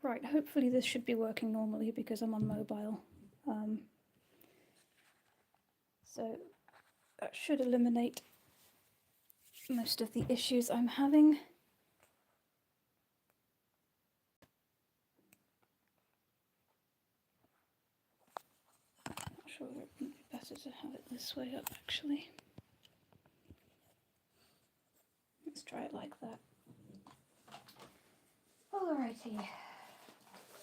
Right, hopefully this should be working normally because I'm on mobile. So that should eliminate most of the issues I'm having. Not sure it would be better to have it this way up actually. Let's try it like that. Alrighty,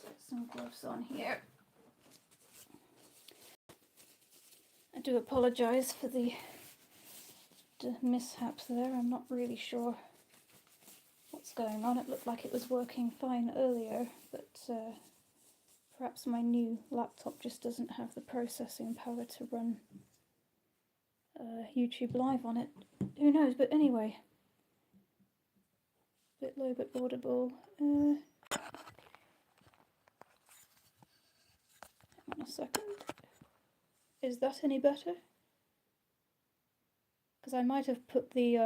set some gloves on here. I do apologise for the mishaps there. I'm not really sure what's going on. It looked like it was working fine earlier, but perhaps my new laptop just doesn't have the processing power to run YouTube Live on it. Who knows? But anyway, bit low, bit audible. Hang on a second. Is that any better? Because I might have put the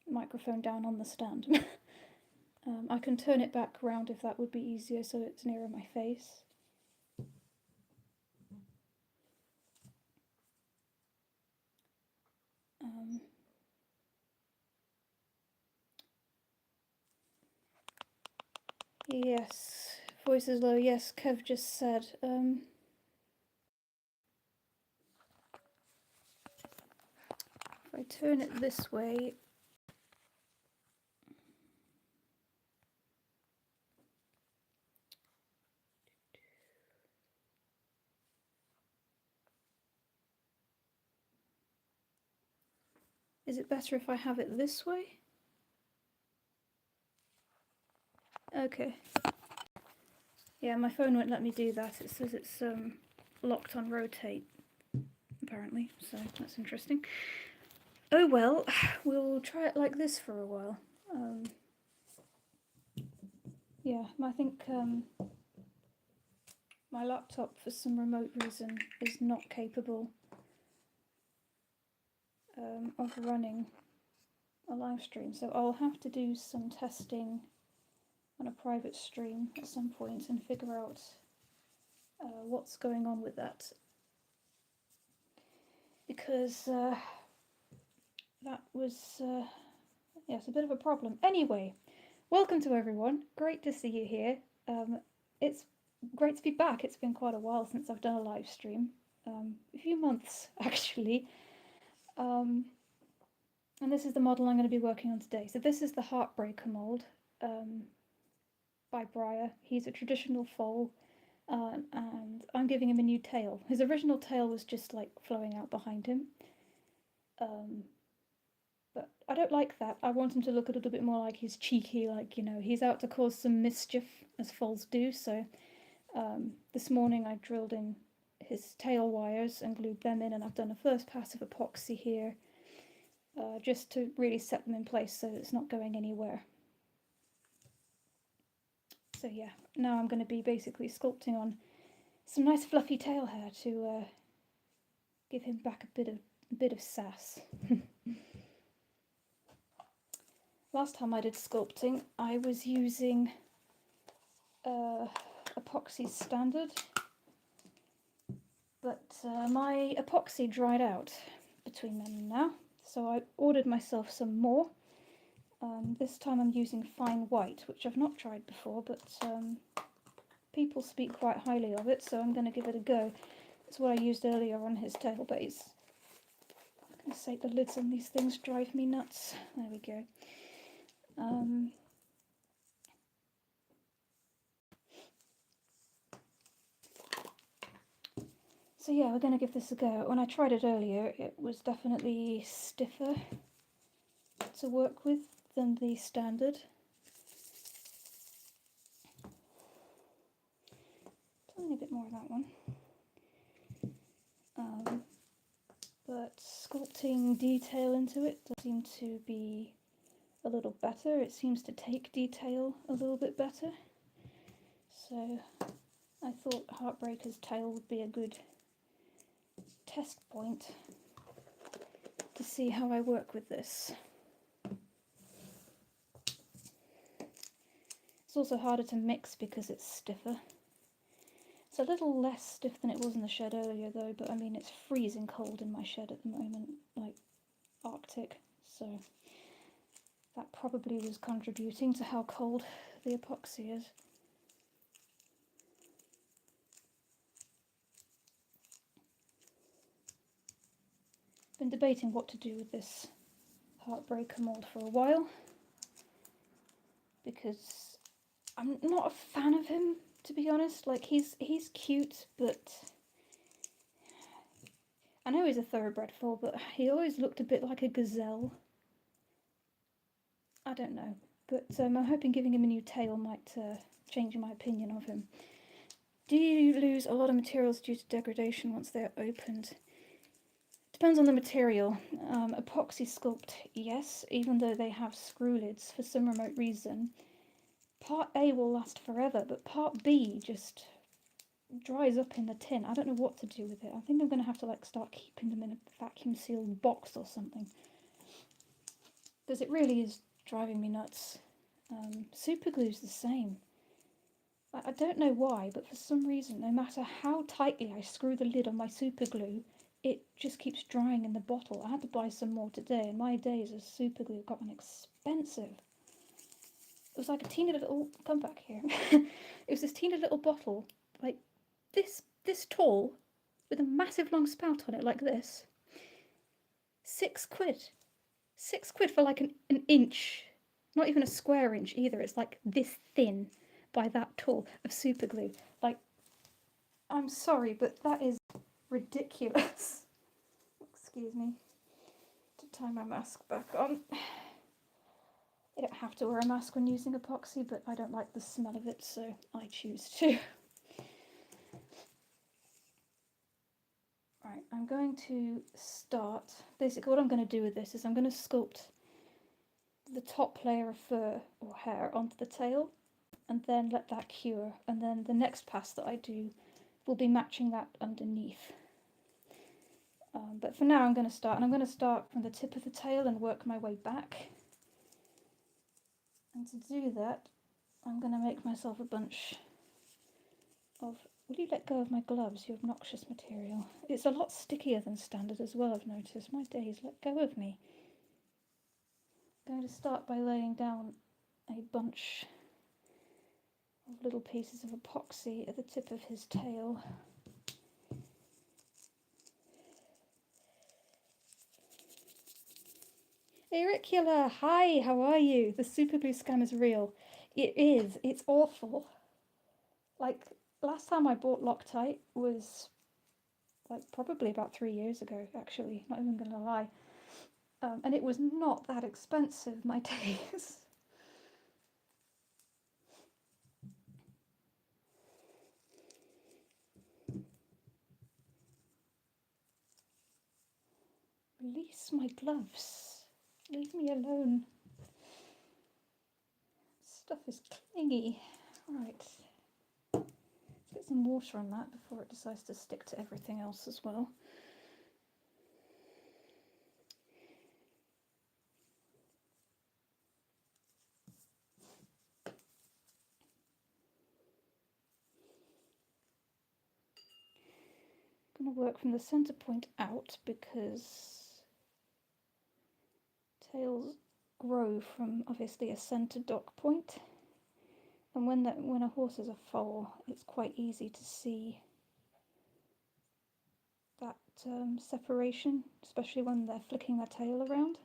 microphone down on the stand. I can turn it back round if that would be easier so it's nearer my face. Yes, voice is low. Yes, Kev just said. If I turn it this way, is it better if I have it this way? Okay. Yeah, my phone won't let me do that. It says it's locked on rotate, apparently, so that's interesting. Oh well, we'll try it like this for a while. Yeah, I think my laptop, for some remote reason, is not capable of running a live stream, so I'll have to do some testing on a private stream at some point and figure out what's going on with that, because that was yes, a bit of a problem. Anyway, welcome to everyone. Great to see you here. It's great to be back. It's been quite a while since I've done a live stream, a few months actually. And this is the model I'm going to be working on today. So this is the HeartBreaker mold by Breyer. He's a traditional foal, and I'm giving him a new tail. His original tail was just like flowing out behind him. But I don't like that. I want him to look a little bit more like he's cheeky, like, you know, he's out to cause some mischief, as foals do. So this morning I drilled in his tail wires and glued them in, and I've done a first pass of epoxy here, just to really set them in place so it's not going anywhere. So yeah, now I'm going to be basically sculpting on some nice fluffy tail hair to give him back a bit of sass. Last time I did sculpting, I was using Apoxie standard, but my epoxy dried out between then and now, so I ordered myself some more. This time I'm using fine white, which I've not tried before, but people speak quite highly of it, so I'm going to give it a go. It's what I used earlier on his tail base. For goodness sake, the lids on these things drive me nuts. There we go. So yeah, we're going to give this a go. When I tried it earlier, it was definitely stiffer to work with than the standard. Tiny bit more of that one. But sculpting detail into it does seem to be a little better. It seems to take detail a little bit better. So I thought HeartBreaker's tail would be a good test point to see how I work with this. It's also harder to mix because it's stiffer. It's a little less stiff than it was in the shed earlier though, but I mean it's freezing cold in my shed at the moment, like Arctic, so that probably was contributing to how cold the epoxy is. Been debating what to do with this HeartBreaker mould for a while, because I'm not a fan of him, to be honest. Like he's cute, but I know he's a thoroughbred foal, but he always looked a bit like a gazelle. I don't know, but I'm hoping giving him a new tail might change my opinion of him. Do you lose a lot of materials due to degradation once they're opened? Depends on the material. Apoxie Sculpt, yes, even though they have screw lids for some remote reason. Part A will last forever, but Part B just dries up in the tin. I don't know what to do with it. I think I'm going to have to like start keeping them in a vacuum sealed box or something, because it really is driving me nuts. Super glue's the same. I don't know why, but for some reason, no matter how tightly I screw the lid on my super glue, it just keeps drying in the bottle. I had to buy some more today, and my days of super glue got expensive. It was like a teeny little, come back here. It was this teeny little bottle, like this tall, with a massive long spout on it like this. £6. £6 for like an inch. Not even a square inch either. It's like this thin by that tall of super glue. Like, I'm sorry, but that is ridiculous. Excuse me. To tie my mask back on. You don't have to wear a mask when using epoxy, but I don't like the smell of it, so I choose to. Right, I'm going to start. Basically, what I'm going to do with this is I'm going to sculpt the top layer of fur or hair onto the tail, and then let that cure, and then the next pass that I do will be matching that underneath. But for now I'm going to start, and I'm going to start from the tip of the tail and work my way back. And to do that, I'm going to make myself a bunch of... Will you let go of my gloves, you obnoxious material? It's a lot stickier than standard as well, I've noticed. My days, let go of me. I'm going to start by laying down a bunch of little pieces of epoxy at the tip of his tail. Auricula, hi, how are you? The super glue scam is real. It is, it's awful. Like, last time I bought Loctite was like probably about 3 years ago, actually, not even gonna lie. And it was not that expensive, my days. Release my gloves. Leave me alone. Stuff is clingy. Right. Let's get some water on that before it decides to stick to everything else as well. I'm going to work from the centre point out because tails grow from obviously a centre dock point, and when a horse is a foal, it's quite easy to see that separation, especially when they're flicking their tail around.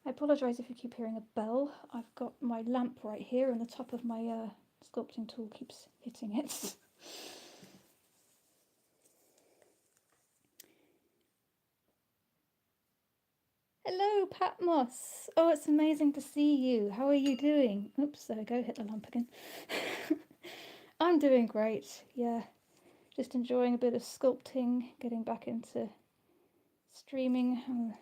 I apologise if you keep hearing a bell. I've got my lamp right here and the top of my sculpting tool keeps hitting it. Hello, Patmos. Oh, it's amazing to see you. How are you doing? Oops, there we go, hit the lamp again. I'm doing great, yeah. Just enjoying a bit of sculpting, getting back into streaming.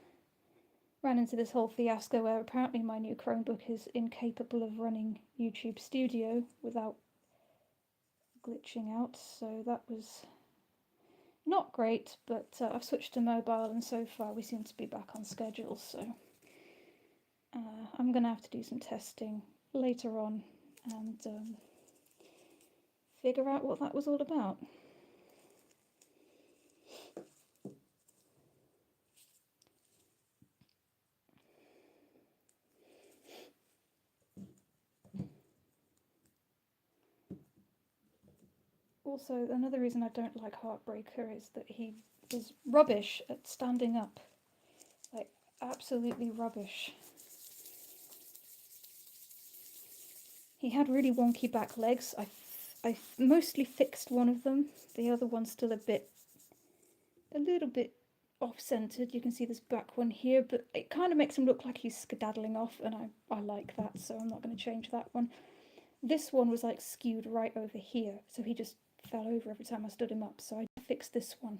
Ran into this whole fiasco where apparently my new Chromebook is incapable of running YouTube Studio without glitching out, so that was not great, but I've switched to mobile and so far we seem to be back on schedule, so I'm going to have to do some testing later on and figure out what that was all about. Also, another reason I don't like HeartBreaker is that he is rubbish at standing up. Like, absolutely rubbish. He had really wonky back legs. I mostly fixed one of them. The other one's still a little bit off-centered. You can see this back one here, but it kind of makes him look like he's skedaddling off, and I like that, so I'm not going to change that one. This one was like skewed right over here, so he just fell over every time I stood him up, so I fixed this one.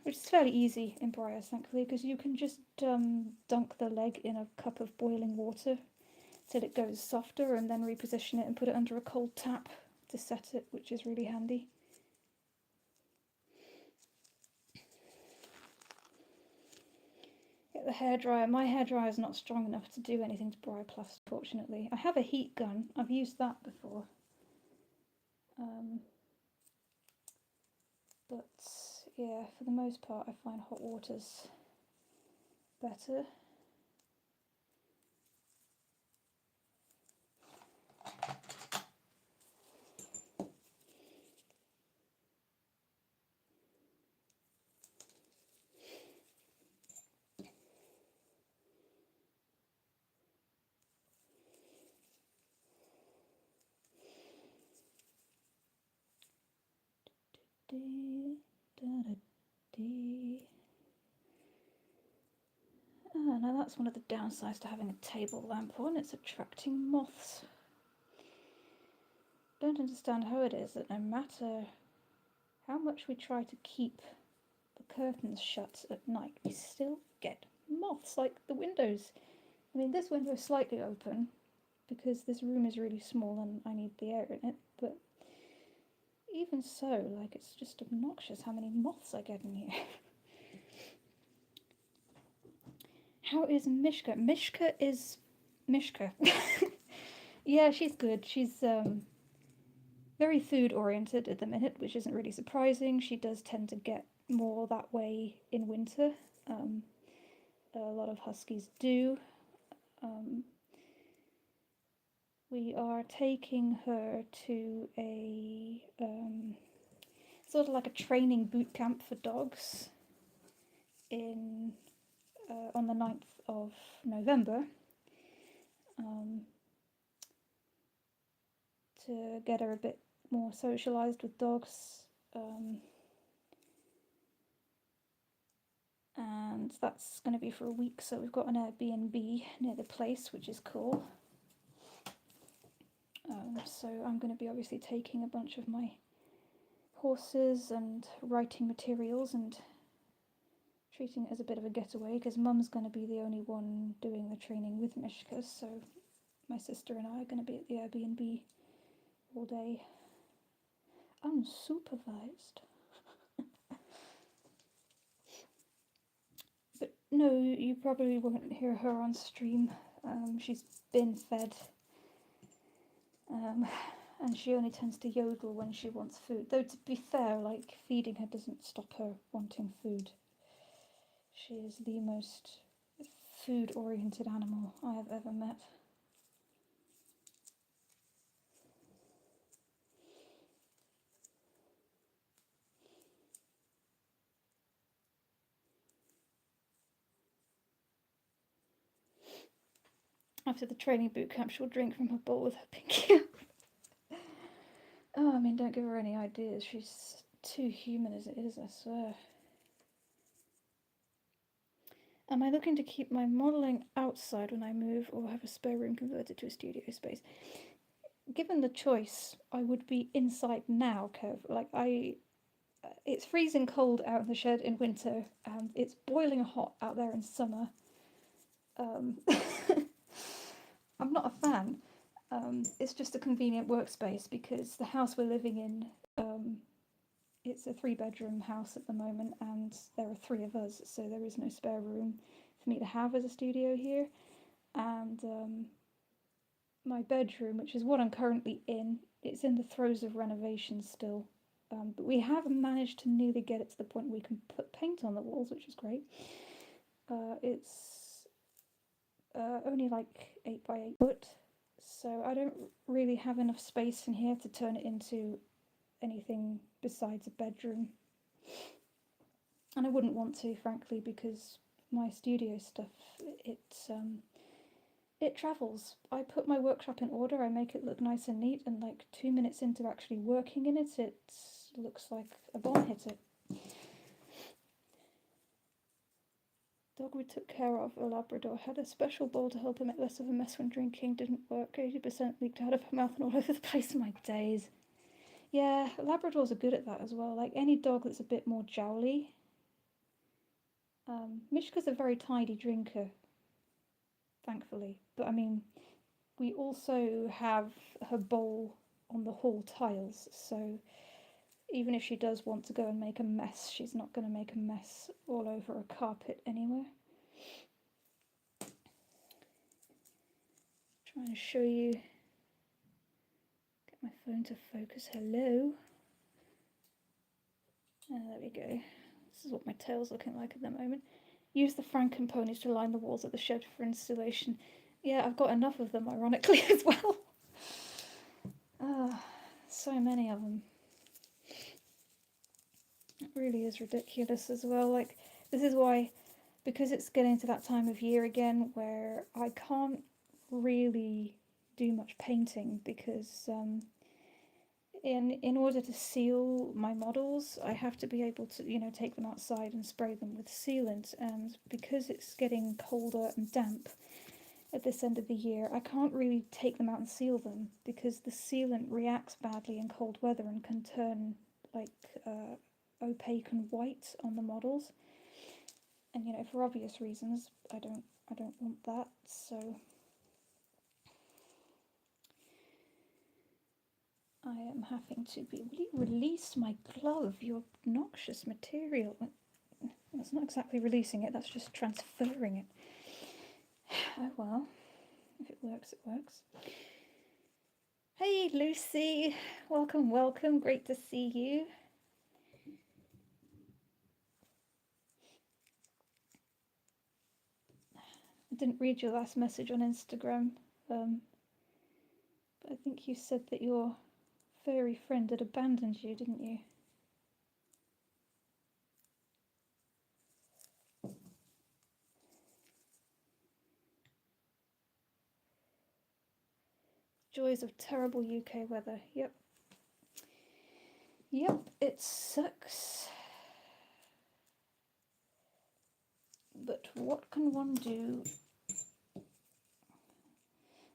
Which is fairly easy in Breyer, thankfully, because you can just dunk the leg in a cup of boiling water till it goes softer, and then reposition it and put it under a cold tap to set it, which is really handy. Get the hairdryer. My hairdryer is not strong enough to do anything to Breyer Plus, fortunately. I have a heat gun. I've used that before. But yeah, for the most part, I find hot water's better. Oh, now that's one of the downsides to having a table lamp on. It's attracting moths. Don't understand how it is that no matter how much we try to keep the curtains shut at night, we still get moths. Like the windows. I mean, this window is slightly open because this room is really small and I need the air in it, but even so, like, it's just obnoxious how many moths I get in here. How is Mishka? Mishka is Mishka. Yeah, she's good. She's very food oriented at the minute, which isn't really surprising. She does tend to get more that way in winter. A lot of huskies do. We are taking her to a sort of like a training boot camp for dogs in on the 9th of November to get her a bit more socialised with dogs, and that's going to be for a week, so we've got an Airbnb near the place, which is cool. So I'm going to be obviously taking a bunch of my horses and writing materials and treating it as a bit of a getaway, because Mum's going to be the only one doing the training with Mishka, so my sister and I are going to be at the Airbnb all day, unsupervised. But no, you probably won't hear her on stream. She's been fed, and she only tends to yodel when she wants food. Though, to be fair, like, feeding her doesn't stop her wanting food. She is the most food-oriented animal I have ever met. After the training boot camp, she'll drink from her bowl with her pinky up. Oh, I mean, don't give her any ideas. She's too human as it is, I swear. Am I looking to keep my modelling outside when I move, or have a spare room converted to a studio space? Given the choice, I would be inside now, Kev. Like, it's freezing cold out in the shed in winter, and it's boiling hot out there in summer. I'm not a fan. It's just a convenient workspace because the house we're living in, it's a 3-bedroom house at the moment, and there are 3 of us, so there is no spare room for me to have as a studio here. And my bedroom, which is what I'm currently in. It's in the throes of renovation still, but we have managed to nearly get it to the point where we can put paint on the walls, which is great. It's only like 8 by 8 foot, so I don't really have enough space in here to turn it into anything besides a bedroom. And I wouldn't want to, frankly, because my studio stuff, it travels. I put my workshop in order, I make it look nice and neat, and like 2 minutes into actually working in it, it looks like a bomb hit it. Dog we took care of, a Labrador, had a special bowl to help her make less of a mess when drinking. Didn't work. 80% leaked out of her mouth and all over the place. My days. Yeah, Labradors are good at that as well. Like any dog that's a bit more jowly. Mishka's a very tidy drinker, thankfully. But I mean, we also have her bowl on the hall tiles, so even if she does want to go and make a mess, she's not going to make a mess all over a carpet anywhere. Trying to show you, get my phone to focus. Hello. There we go. This is what my tail's looking like at the moment. Use the Franken ponies to line the walls of the shed for installation. Yeah, I've got enough of them, ironically, as well. So many of them. It really is ridiculous as well. Like, this is why, because it's getting to that time of year again where I can't really do much painting, because in order to seal my models, I have to be able to, you know, take them outside and spray them with sealant, and because it's getting colder and damp at this end of the year, I can't really take them out and seal them, because the sealant reacts badly in cold weather and can turn like opaque and white on the models, and you know, for obvious reasons, I don't want that. So I am having to release my glove, you obnoxious material. That's not exactly releasing it, that's just transferring it. Oh well, if it works, it works. Hey Lucy, welcome, welcome, great to see you. I didn't read your last message on Instagram, but I think you said that your furry friend had abandoned you, didn't you? Joys of terrible UK weather. Yep. Yep, it sucks. But what can one do?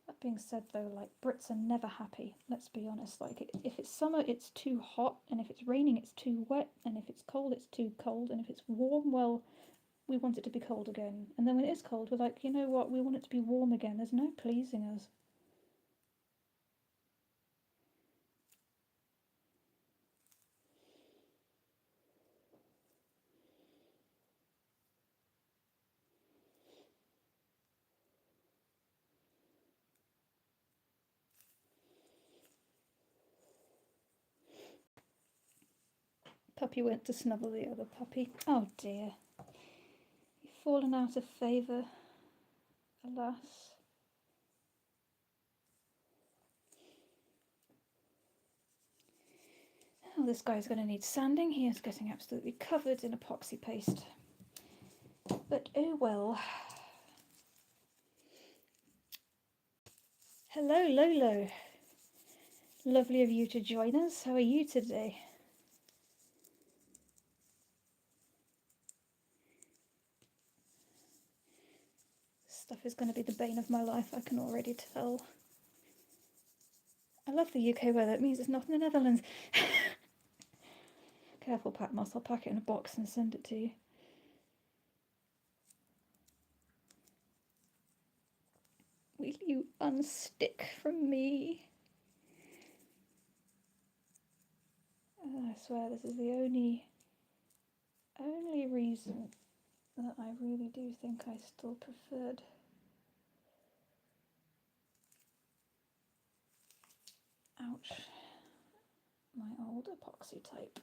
That being said though, like, Brits are never happy, let's be honest. Like, if it's summer, it's too hot, and if it's raining, it's too wet, and if it's cold, it's too cold, and if it's warm, well, we want it to be cold again. And then when it is cold, we're like, you know what, we want it to be warm again. There's no pleasing us. Puppy went to snuggle the other puppy. Oh dear. You've fallen out of favour, alas. Oh, this guy's going to need sanding. He is getting absolutely covered in epoxy paste. But oh well. Hello, Lolo. Lovely of you to join us. How are you today? Stuff is going to be the bane of my life, I can already tell. I love the UK weather. It means it's not in the Netherlands. Careful, Patmos. I'll pack it in a box and send it to you. Will you unstick from me? I swear this is the only reason that I really do think I still preferred Ouch. My old epoxy tape.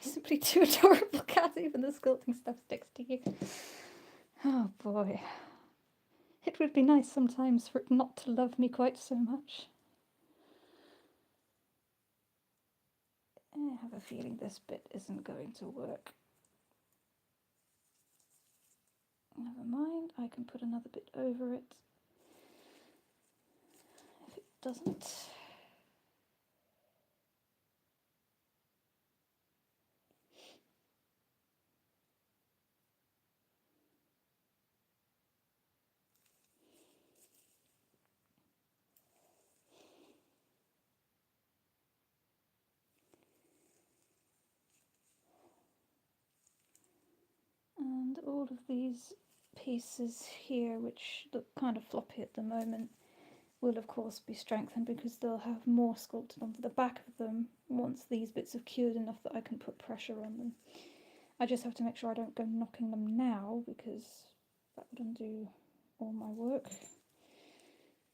Simply too adorable, cat. Even the sculpting stuff sticks to you. Oh boy. It would be nice sometimes for it not to love me quite so much. I have a feeling this bit isn't going to work. Never mind, I can put another bit over it. If it doesn't... And all of these pieces here, which look kind of floppy at the moment, will of course be strengthened because they'll have more sculpted onto the back of them once these bits have cured enough that I can put pressure on them. I just have to make sure I don't go knocking them now because that would undo all my work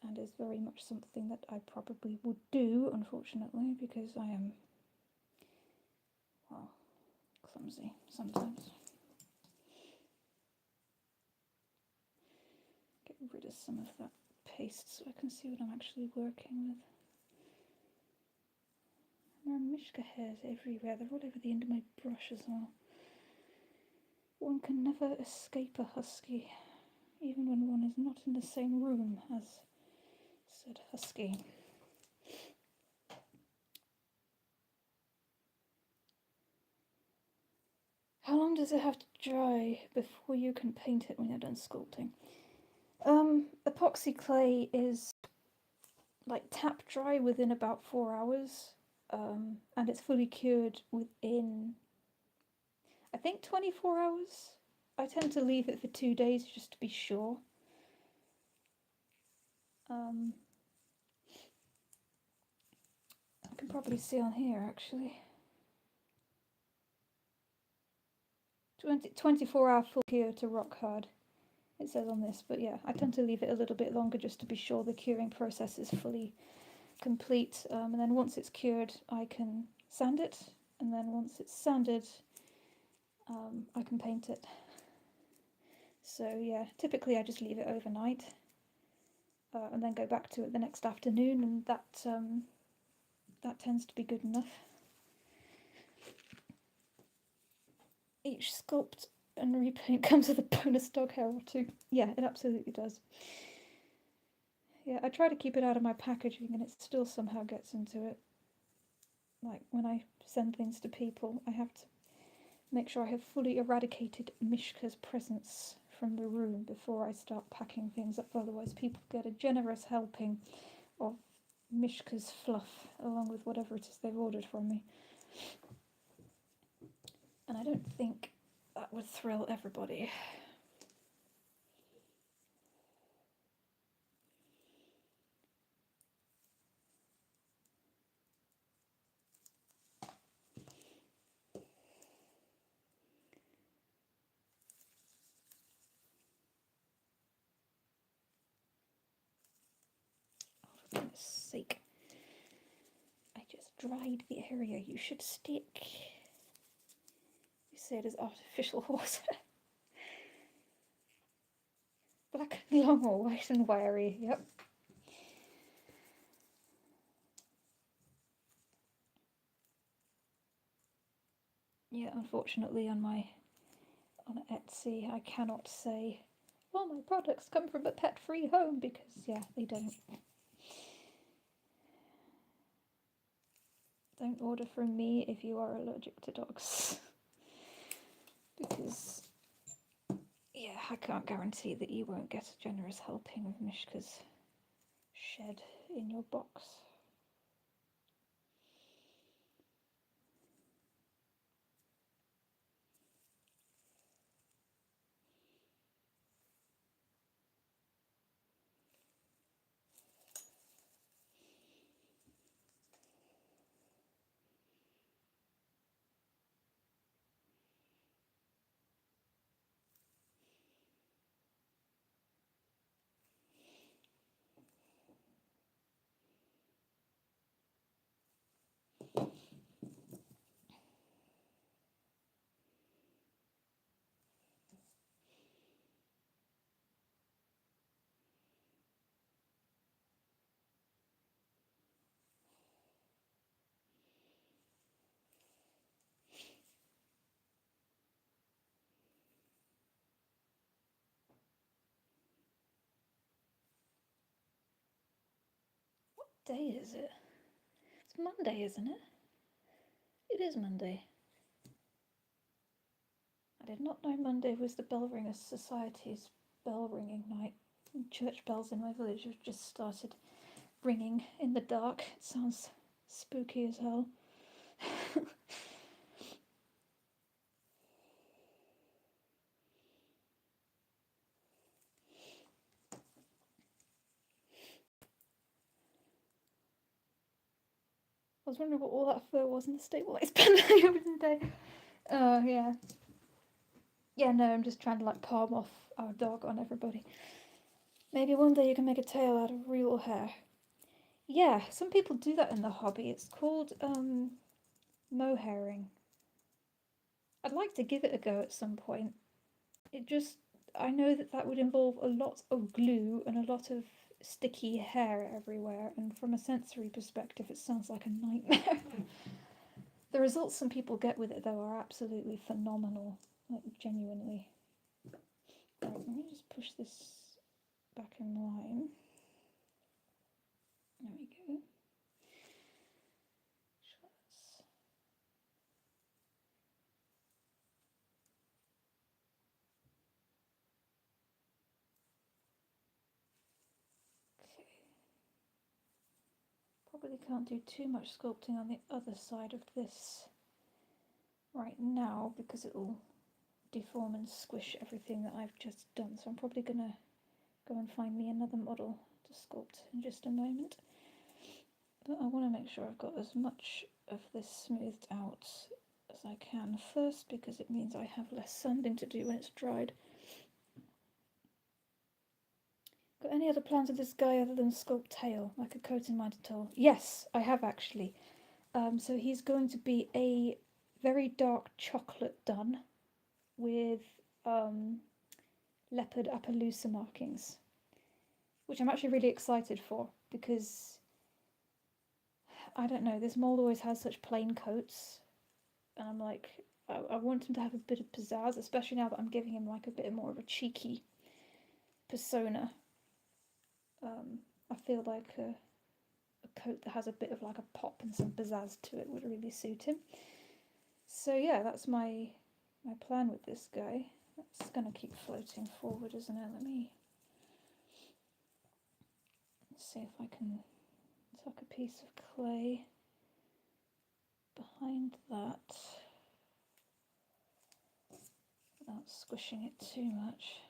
and is very much something that I probably would do, unfortunately, because I am, well, clumsy sometimes. Get rid of some of that paste so I can see what I'm actually working with. There are mishka hairs everywhere. They're all over the end of my brush as well. One can never escape a husky, even when one is not in the same room as said husky. How long does it have to dry before you can paint it when you're done sculpting? Epoxy clay is like tap dry within about 4 hours, and it's fully cured within, I think, 24 hours. I tend to leave it for 2 days just to be sure. I can probably see on here actually. 24-hour full cure to rock hard, it says on this, but yeah, I tend to leave it a little bit longer just to be sure the curing process is fully complete, and then once it's cured I can sand it, and then once it's sanded I can paint it. So yeah, typically I just leave it overnight and then go back to it the next afternoon, and that tends to be good enough. Each sculpt and repaint comes with a bonus dog hair or two. Yeah, it absolutely does. Yeah, I try to keep it out of my packaging and it still somehow gets into it. Like when I send things to people, I have to make sure I have fully eradicated Mishka's presence from the room before I start packing things up, otherwise people get a generous helping of Mishka's fluff along with whatever it is they've ordered from me. And I don't think that would thrill everybody. For goodness sake. I just dried the area you should stick. You say it is artificial water. Black and long or white and wiry, yep. Yeah, unfortunately on Etsy I cannot say, well, my products come from a pet-free home, because yeah, they don't. Don't order from me if you are allergic to dogs. Because yeah, I can't guarantee that you won't get a generous helping of Mishka's shed in your box. What day is it? It's Monday, isn't it? It is Monday. I did not know Monday was the Bell Ringers Society's bell ringing night. Church bells in my village have just started ringing in the dark. It sounds spooky as hell. I was wondering what all that fur was in the stable I spent over the day. Oh, yeah. Yeah, no, I'm just trying to like palm off our dog on everybody. Maybe one day you can make a tail out of real hair. Yeah, some people do that in the hobby. It's called mohairing. I'd like to give it a go at some point. I know that would involve a lot of glue and a lot of sticky hair everywhere, and from a sensory perspective it sounds like a nightmare. The results some people get with it though are absolutely phenomenal, like genuinely. Right, let me just push this back in line. There we go. Okay. Probably can't do too much sculpting on the other side of this right now because it'll deform and squish everything that I've just done. So I'm probably gonna go and find me another model to sculpt in just a moment. But I want to make sure I've got as much of this smoothed out as I can first, because it means I have less sanding to do when it's dried. Got any other plans with this guy other than sculpt tail, like a coat in mind to tell? Yes, I have actually. So he's going to be a very dark chocolate dun with leopard Appaloosa markings, which I'm actually really excited for because I don't know, this mold always has such plain coats, and I'm like, I want him to have a bit of pizzazz, especially now that I'm giving him like a bit more of a cheeky persona. I feel like a coat that has a bit of like a pop and some pizzazz to it would really suit him. So yeah, that's my plan with this guy. It's gonna keep floating forward, isn't it? Let me see if I can tuck a piece of clay behind that without squishing it too much.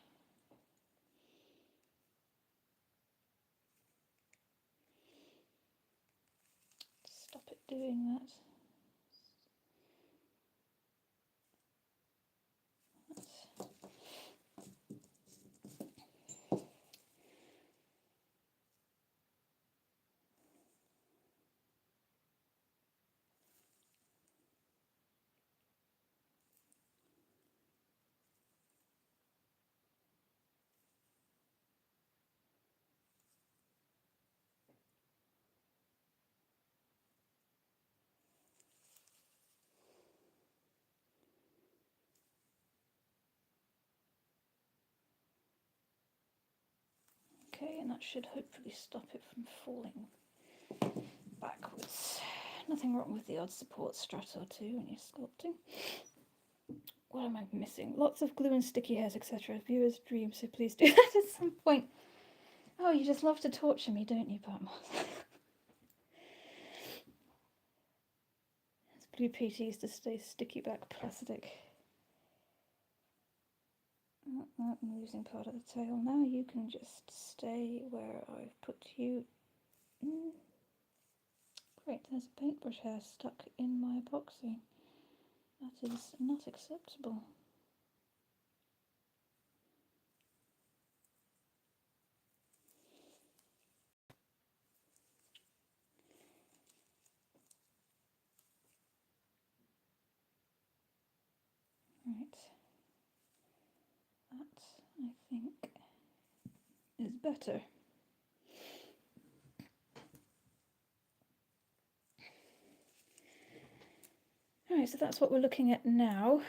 Stop it doing that. Okay, and that should hopefully stop it from falling backwards. Nothing wrong with the odd support strut or two when you're sculpting. What am I missing? Lots of glue and sticky hairs, etc. Viewers' dream, so please do that at some point. Oh, you just love to torture me, don't you, Patmos? It's blue PTs to stay sticky back plastic. I'm losing part of the tail now. You can just stay where I've put you. Great, there's a paintbrush hair stuck in my epoxy. That is not acceptable. Right. That, I think, is better. Alright, so that's what we're looking at now.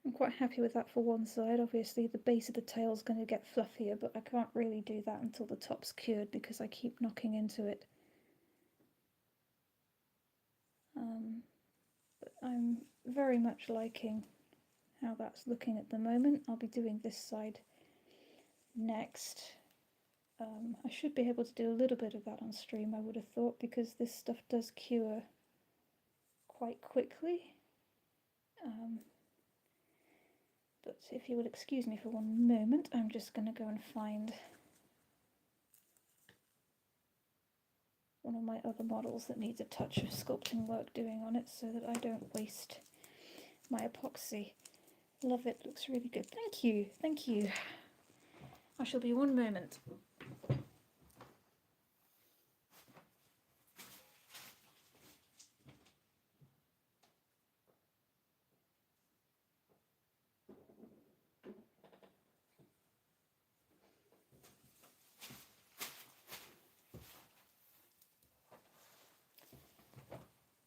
I'm quite happy with that for one side. Obviously the base of the tail is going to get fluffier, but I can't really do that until the top's cured because I keep knocking into it. But I'm very much liking how that's looking at the moment. I'll be doing this side next. I should be able to do a little bit of that on stream, I would have thought, because this stuff does cure quite quickly. But if you will excuse me for one moment, I'm just going to go and find one of my other models that needs a touch of sculpting work doing on it so that I don't waste my epoxy. Love it, looks really good. Thank you, thank you. I shall be one moment.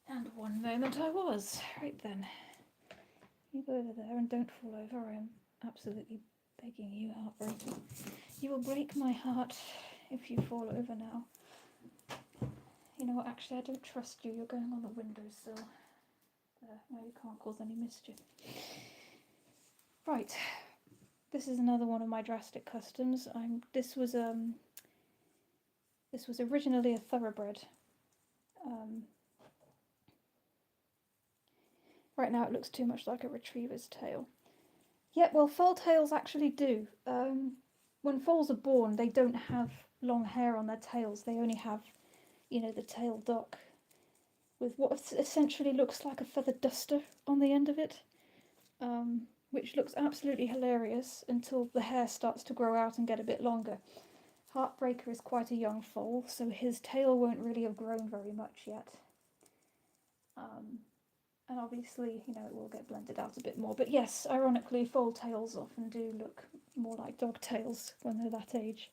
And one moment I was. Right then. You go over there and don't fall over. I am absolutely begging you, HeartBreaker. You will break my heart if you fall over now. You know what, actually I don't trust you. You're going on the windowsill. No, you can't cause any mischief. Right. This is another one of my drastic customs. This was originally a thoroughbred. Right now it looks too much like a retriever's tail. Yeah, well, foal tails actually do. When foals are born, they don't have long hair on their tails. They only have, you know, the tail dock with what essentially looks like a feather duster on the end of it, which looks absolutely hilarious until the hair starts to grow out and get a bit longer. HeartBreaker is quite a young foal, so his tail won't really have grown very much yet. And obviously, you know, it will get blended out a bit more. But yes, ironically, foal tails often do look more like dog tails when they're that age.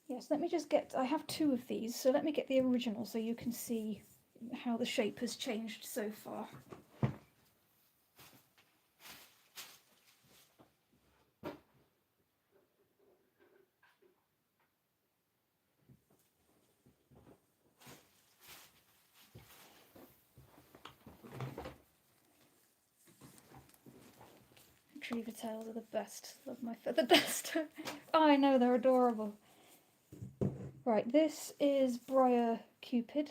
Yes, let me just get, I have two of these, so let me get the original so you can see how the shape has changed so far. Retriever tails are the best. Love my feather duster. Oh, I know, they're adorable. Right, this is Breyer Cupid.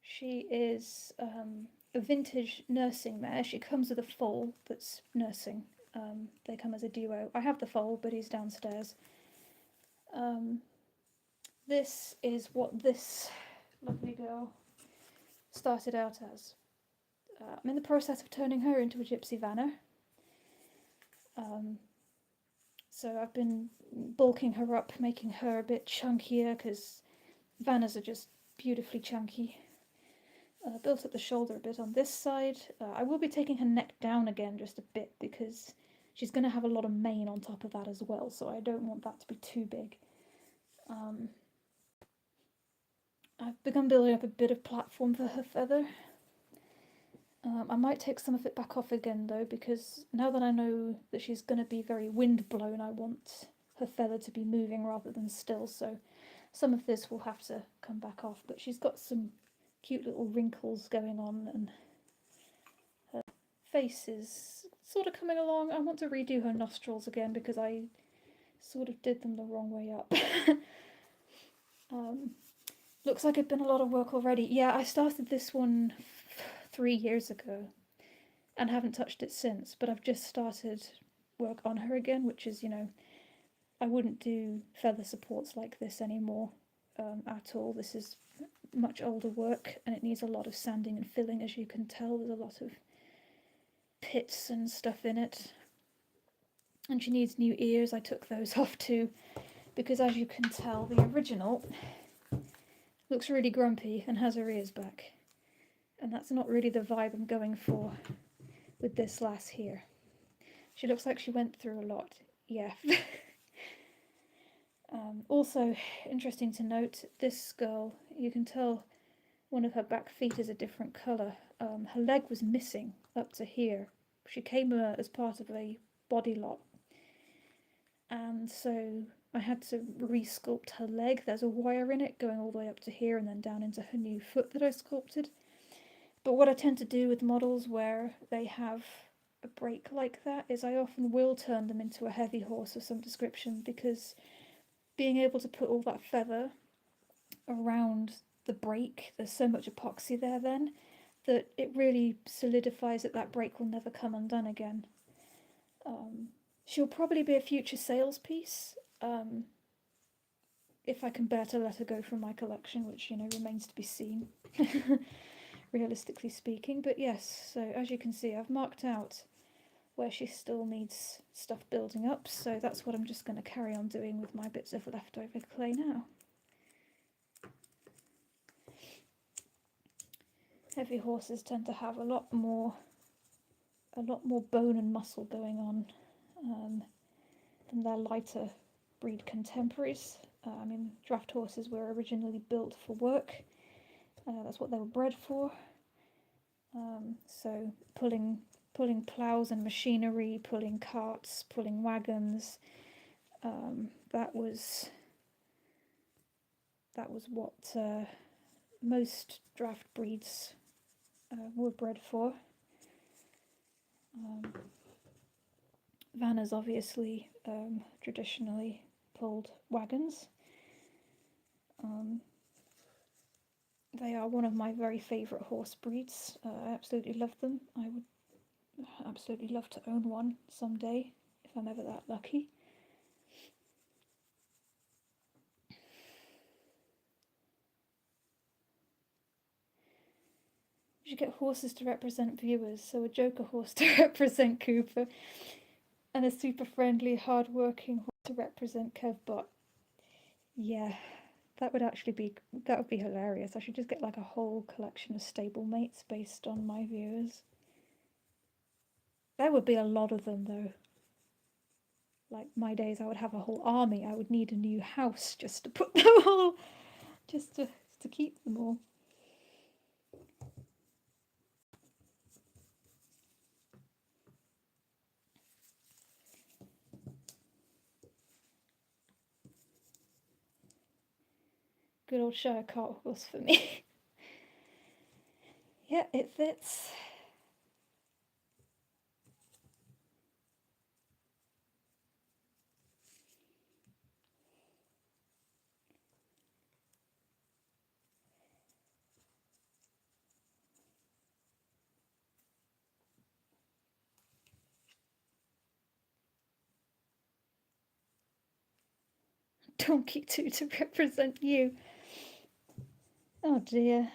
She is a vintage nursing mare. She comes with a foal that's nursing. They come as a duo. I have the foal, but he's downstairs. This is what this lovely girl started out as. I'm in the process of turning her into a gypsy vanner. So I've been bulking her up, making her a bit chunkier, because vanners are just beautifully chunky. Built up the shoulder a bit on this side. I will be taking her neck down again just a bit, because she's going to have a lot of mane on top of that as well, so I don't want that to be too big. I've begun building up a bit of platform for her feather. I might take some of it back off again though, because now that I know that she's going to be very wind blown, I want her feather to be moving rather than still, so some of this will have to come back off. But she's got some cute little wrinkles going on, and her face is sort of coming along. I want to redo her nostrils again because I sort of did them the wrong way up. Looks like it's been a lot of work already. Yeah, I started this one 3 years ago and haven't touched it since, but I've just started work on her again, which is, you know, I wouldn't do feather supports like this anymore at all. This is much older work and it needs a lot of sanding and filling, as you can tell. There's a lot of pits and stuff in it. And she needs new ears. I took those off too, because as you can tell, the original looks really grumpy and has her ears back. And that's not really the vibe I'm going for with this lass here. She looks like she went through a lot. Yeah. Also, interesting to note, this girl, you can tell one of her back feet is a different colour. Her leg was missing up to here. She came as part of a body lot. And so I had to re-sculpt her leg. There's a wire in it going all the way up to here and then down into her new foot that I sculpted. But what I tend to do with models where they have a break like that is I often will turn them into a heavy horse of some description, because being able to put all that feather around the break, there's so much epoxy there then, that it really solidifies that that break will never come undone again. She'll probably be a future sales piece, if I can bear to let her go from my collection, which, you know, remains to be seen, realistically speaking. But yes, so as you can see, I've marked out where she still needs stuff building up, so that's what I'm just going to carry on doing with my bits of leftover clay now. Heavy horses tend to have a lot more bone and muscle going on than their lighter breed contemporaries. I mean, draft horses were originally built for work. That's what they were bred for. So pulling ploughs and machinery, pulling carts, pulling wagons. That was what most draft breeds were bred for. Vannas obviously traditionally pulled wagons. They are one of my very favourite horse breeds. I absolutely love them. I would absolutely love to own one someday, if I'm ever that lucky. You should get horses to represent viewers, so a joker horse to represent Cooper, and a super friendly, hard-working horse to represent Kevbot. Yeah, that would be hilarious. I should just get like a whole collection of stablemates based on my viewers. There would be a lot of them though. Like my days, I would have a whole army. I would need a new house just to put them all, just to keep them all. Good old Shire cart horse for me. Yeah, it fits. Donkey too to represent you. Oh dear.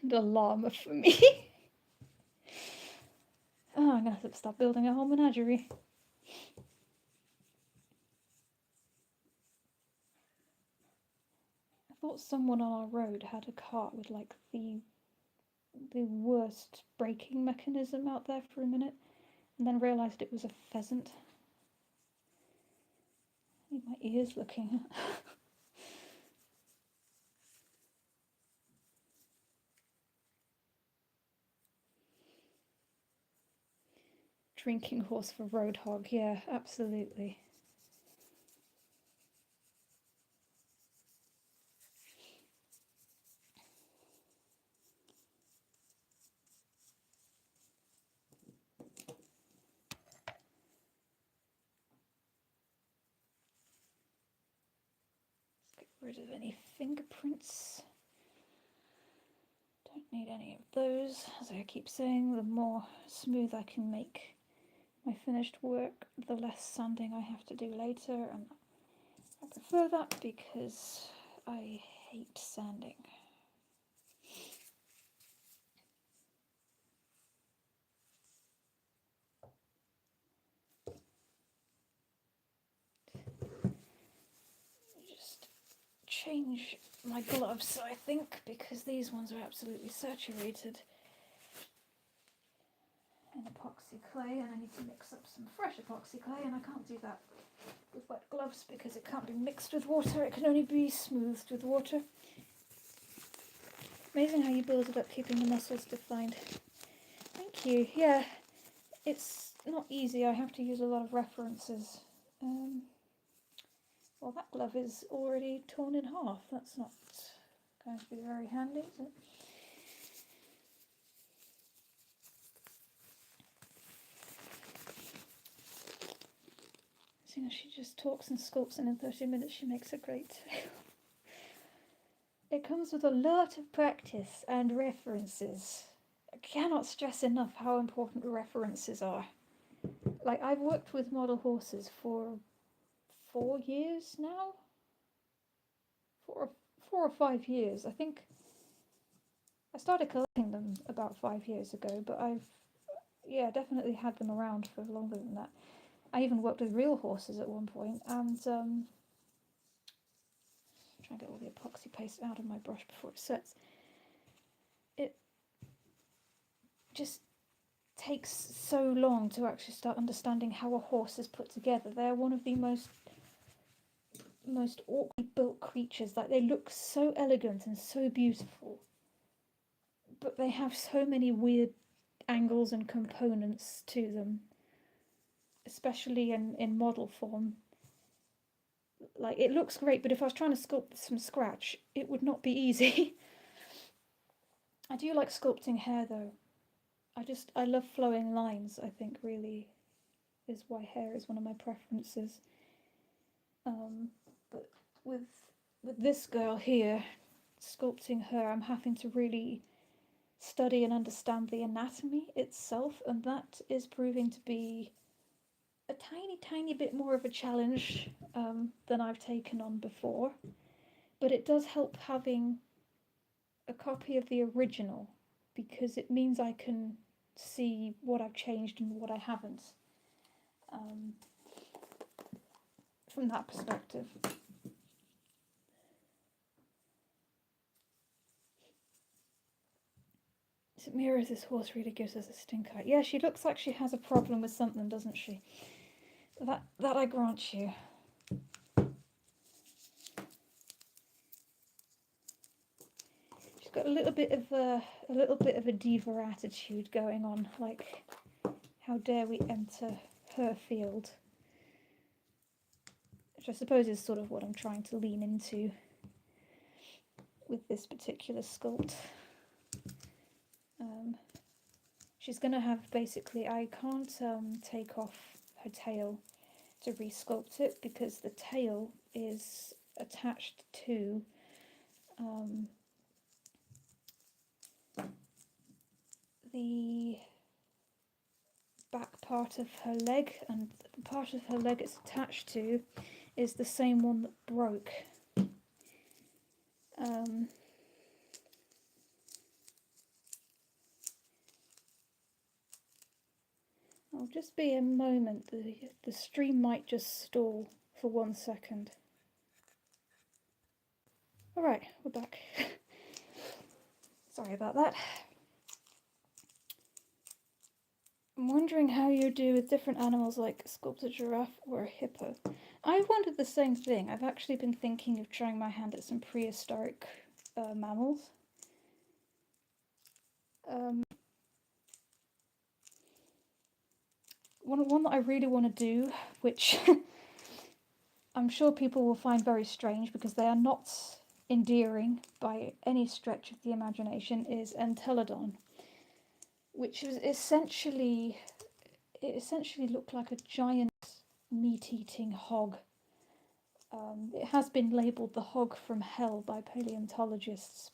And a llama for me. Oh, I'm gonna have to stop building a whole menagerie. thought someone on our road had a cart with like the worst braking mechanism out there for a minute, and then realised it was a pheasant. I need my ears looking. Drinking horse for road hog, yeah, absolutely. Rid of any fingerprints. Don't need any of those. As I keep saying, the more smooth I can make my finished work, the less sanding I have to do later, and I prefer that because I hate sanding. Just change my gloves, I think, because these ones are absolutely saturated in epoxy clay, and I need to mix up some fresh epoxy clay, and I can't do that with wet gloves because it can't be mixed with water, it can only be smoothed with water. Amazing how you build it up, keeping the muscles defined. Thank you. Yeah, it's not easy, I have to use a lot of references. Well, that glove is already torn in half, that's not going to be very handy, is it? Seeing as she just talks and sculpts, and in 30 minutes she makes a great tail. It comes with a lot of practice and references. I cannot stress enough how important references are. Like, I've worked with model horses for 4 years now? 4 or 5 years. I think I started collecting them about 5 years ago, but I've, yeah, definitely had them around for longer than that. I even worked with real horses at one point, and try and get all the epoxy paste out of my brush before it sets. It just takes so long to actually start understanding how a horse is put together. They're one of the most awkwardly built creatures. Like, they look so elegant and so beautiful, but they have so many weird angles and components to them, especially in model form. Like, it looks great, but if I was trying to sculpt this from scratch, it would not be easy. I do like sculpting hair though. I love flowing lines, I think, really is why hair is one of my preferences. But with this girl here, sculpting her, I'm having to really study and understand the anatomy itself, and that is proving to be a tiny bit more of a challenge than I've taken on before. But it does help having a copy of the original, because it means I can see what I've changed and what I haven't from that perspective. Mira, this horse really gives us a stink eye. Yeah, she looks like she has a problem with something, doesn't she? That I grant you. She's got a little bit of a diva attitude going on, like, how dare we enter her field? Which I suppose is sort of what I'm trying to lean into with this particular sculpt. She's going to have, basically, I can't take off her tail to resculpt it because the tail is attached to the back part of her leg, and the part of her leg it's attached to is the same one that broke. I'll just be a moment, the stream might just stall for 1 second. Alright, we're back. Sorry about that. I'm wondering how you do with different animals like sculpt a giraffe or a hippo. I wondered the same thing. I've actually been thinking of trying my hand at some prehistoric mammals. One that I really want to do, which I'm sure people will find very strange because they are not endearing by any stretch of the imagination, is Entelodon, which is essentially looked like a giant meat-eating hog. It has been labelled the hog from hell by paleontologists,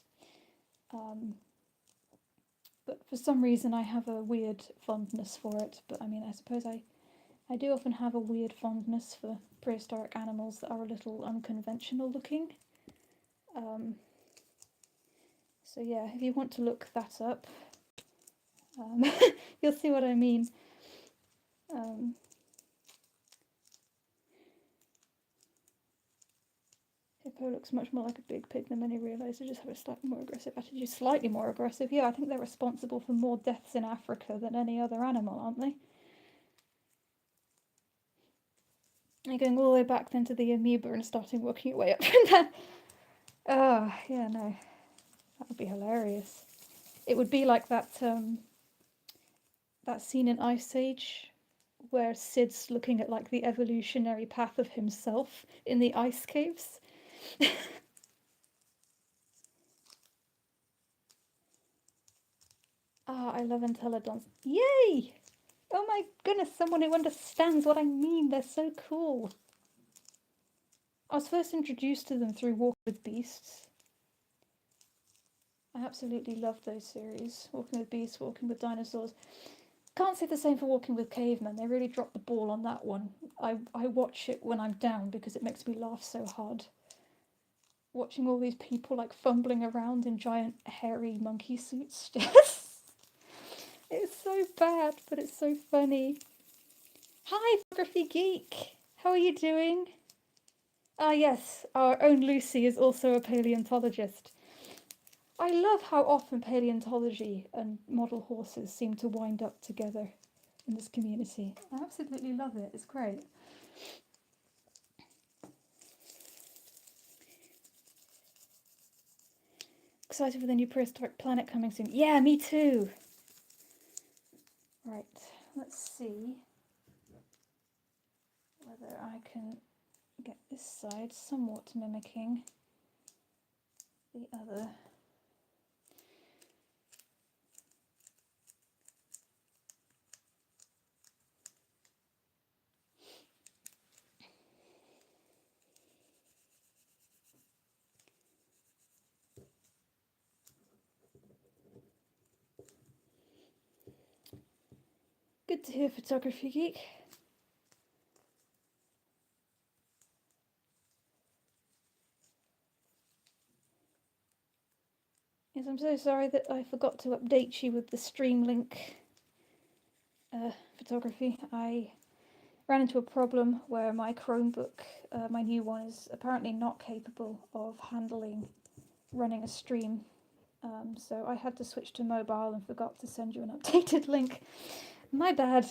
but for some reason I have a weird fondness for it. But I mean, I suppose I do often have a weird fondness for prehistoric animals that are a little unconventional looking. So yeah, if you want to look that up, you'll see what I mean. Hippo looks much more like a big pig than many realise. They just have a slightly more aggressive attitude. Slightly more aggressive, yeah. I think they're responsible for more deaths in Africa than any other animal, aren't they? You're going all the way back then to the amoeba and starting working your way up from there. Oh, yeah, no. That would be hilarious. It would be like that that scene in Ice Age where Sid's looking at like the evolutionary path of himself in the ice caves. I love Entelodons. Yay! Oh my goodness, someone who understands what I mean. They're so cool. I was first introduced to them through Walking with Beasts. I absolutely love those series. Walking with Beasts, Walking with Dinosaurs. Can't say the same for Walking with Cavemen. They really dropped the ball on that one. I watch it when I'm down because it makes me laugh so hard. Watching all these people like fumbling around in giant hairy monkey suits. It's so bad, but it's so funny. Hi, Photography Geek! How are you doing? Ah yes, our own Lucy is also a paleontologist. I love how often paleontology and model horses seem to wind up together in this community. I absolutely love it, it's great. Excited for the new prehistoric planet coming soon. Yeah, me too! Right, let's see whether I can get this side somewhat mimicking the other. Good to hear, Photography Geek. Yes, I'm so sorry that I forgot to update you with the stream link photography. I ran into a problem where my Chromebook, my new one, is apparently not capable of handling running a stream. So I had to switch to mobile and forgot to send you an updated link. My bad.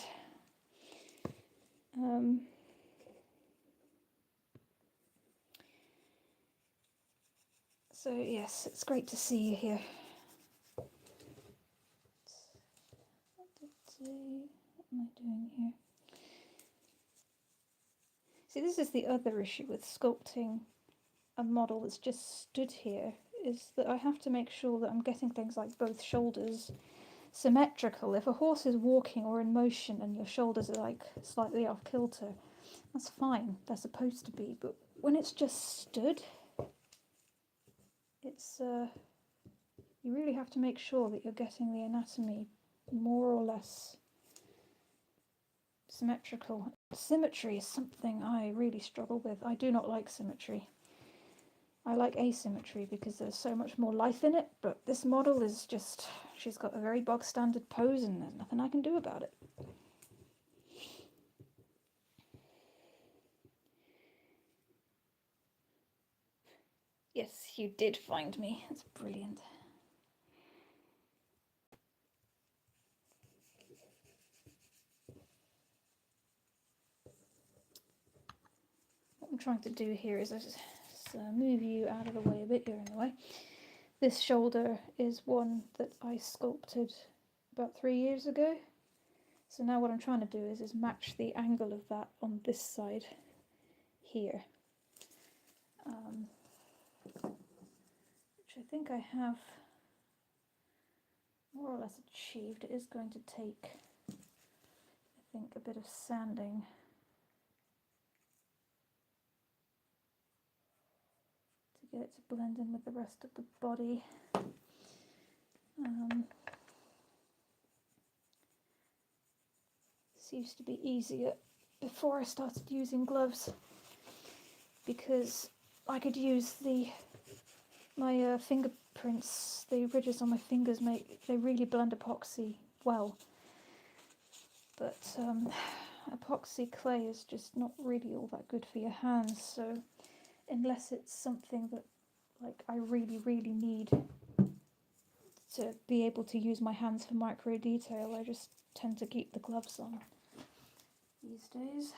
So yes, it's great to see you here. What am I doing here? See, this is the other issue with sculpting a model that's just stood here, is that I have to make sure that I'm getting things like both shoulders symmetrical. If a horse is walking or in motion and your shoulders are like slightly off kilter, that's fine, they're supposed to be, but when it's just stood, it's you really have to make sure that you're getting the anatomy more or less symmetrical. Symmetry is something I really struggle with. I do not like symmetry. I like asymmetry because there's so much more life in it, but this model is just, she's got a very bog standard pose and there's nothing I can do about it. Yes, you did find me. That's brilliant. What I'm trying to do here is just move you out of the way a bit. You're in the way. This shoulder is one that I sculpted about 3 years ago. So now what I'm trying to do is match the angle of that on this side here. Which I think I have more or less achieved. It is going to take, I think, a bit of sanding. To get it to blend in with the rest of the body. This used to be easier before I started using gloves because I could use my fingerprints, the ridges on my fingers they really blend epoxy well. But epoxy clay is just not really all that good for your hands, so unless it's something that like I really need to be able to use my hands for micro detail, I just tend to keep the gloves on these days.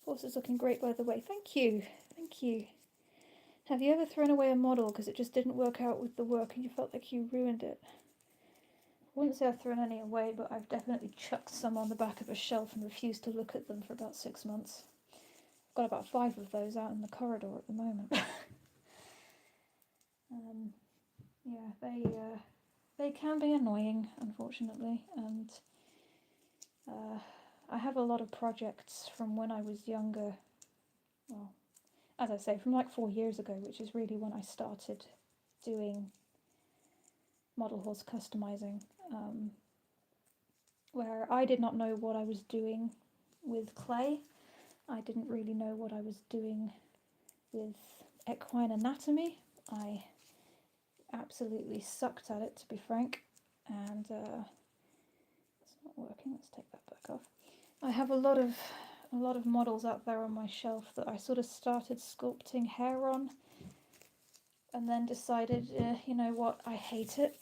Horse is looking great, by the way. Thank you. Thank you. Have you ever thrown away a model because it just didn't work out with the work and you felt like you ruined it? I wouldn't say I've thrown any away, but I've definitely chucked some on the back of a shelf and refused to look at them for about 6 months. I've got about 5 of those out in the corridor at the moment. Yeah, they can be annoying, unfortunately, and I have a lot of projects from when I was younger. Well, as I say, from like 4 years ago, which is really when I started doing model horse customizing, where I did not know what I was doing with clay. I didn't really know what I was doing with equine anatomy. I absolutely sucked at it, to be frank, and it's not working. Let's take that back off. I have a lot of models out there on my shelf that I sort of started sculpting hair on and then decided, you know what, I hate it.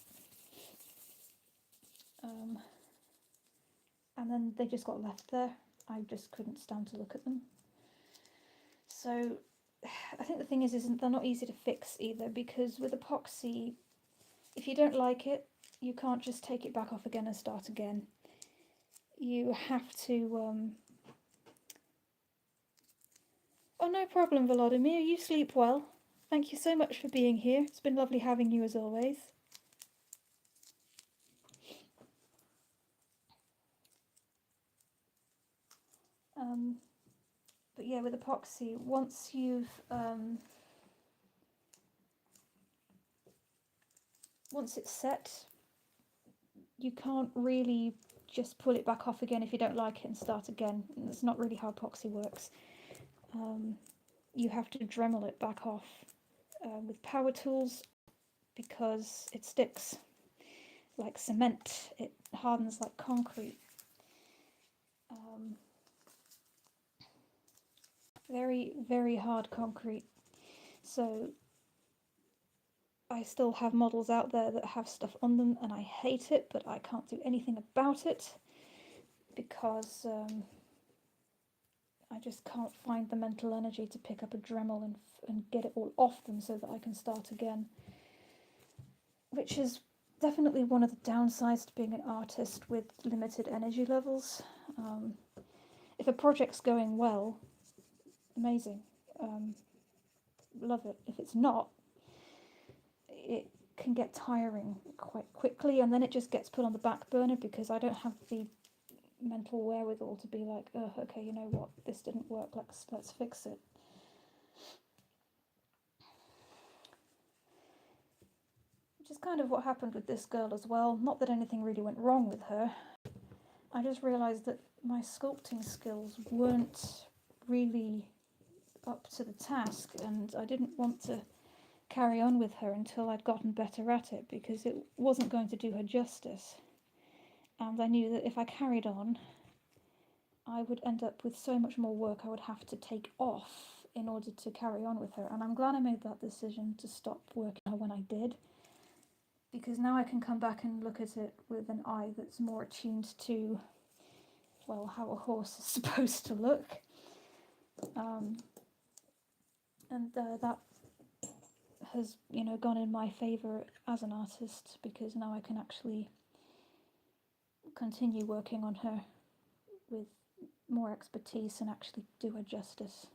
And then they just got left there. I just couldn't stand to look at them. So I think the thing is they're not easy to fix either, because with epoxy, if you don't like it, you can't just take it back off again and start again. You have to... Oh, no problem, Volodymyr. You sleep well. Thank you so much for being here. It's been lovely having you as always. But yeah, with epoxy, once you've once it's set, you can't really just pull it back off again if you don't like it and start again. That's not really how epoxy works. You have to Dremel it back off with power tools because it sticks like cement. It hardens like concrete. Very hard concrete. So I still have models out there that have stuff on them and I hate it, but I can't do anything about it because I just can't find the mental energy to pick up a Dremel and get it all off them so that I can start again. Which is definitely one of the downsides to being an artist with limited energy levels. If a project's going well, amazing. Love it. If it's not, it can get tiring quite quickly, and then it just gets put on the back burner because I don't have the mental wherewithal to be like, oh, okay, you know what, this didn't work, let's fix it. Which is kind of what happened with this girl as well. Not that anything really went wrong with her. I just realised that my sculpting skills weren't really up to the task, and I didn't want to carry on with her until I'd gotten better at it because it wasn't going to do her justice. and I knew that if I carried on, I would end up with so much more work I would have to take off in order to carry on with her. And I'm glad I made that decision to stop working on her when I did, because now I can come back and look at it with an eye that's more attuned to, well, how a horse is supposed to look. That has, you know, gone in my favour as an artist, because now I can actually continue working on her with more expertise and actually do her justice.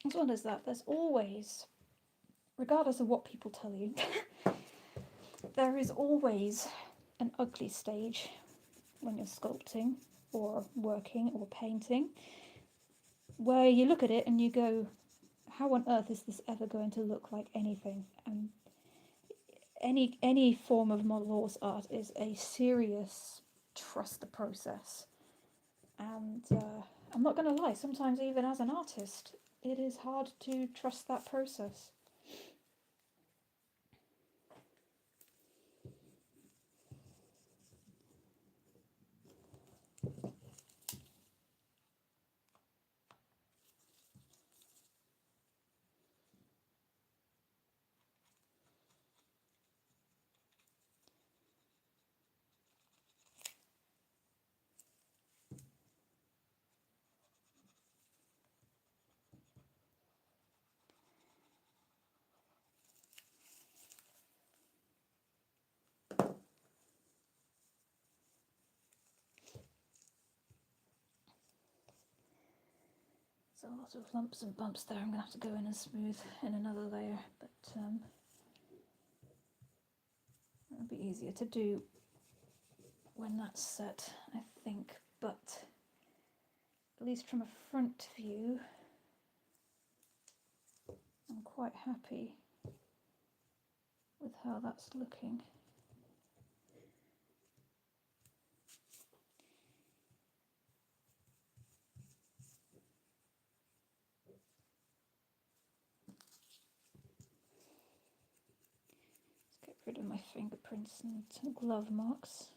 As well as that, there's always, regardless of what people tell you, there is always an ugly stage when you're sculpting or working or painting, where you look at it and you go, how on earth is this ever going to look like anything? And any form of model horse art is a serious trust the process. And I'm not going to lie, sometimes even as an artist, it is hard to trust that process. So a lot of lumps and bumps there. I'm going to have to go in and smooth in another layer, but it'll be easier to do when that's set, I think. But at least from a front view, I'm quite happy with how that's looking. Let's get rid of my fingerprints and glove marks.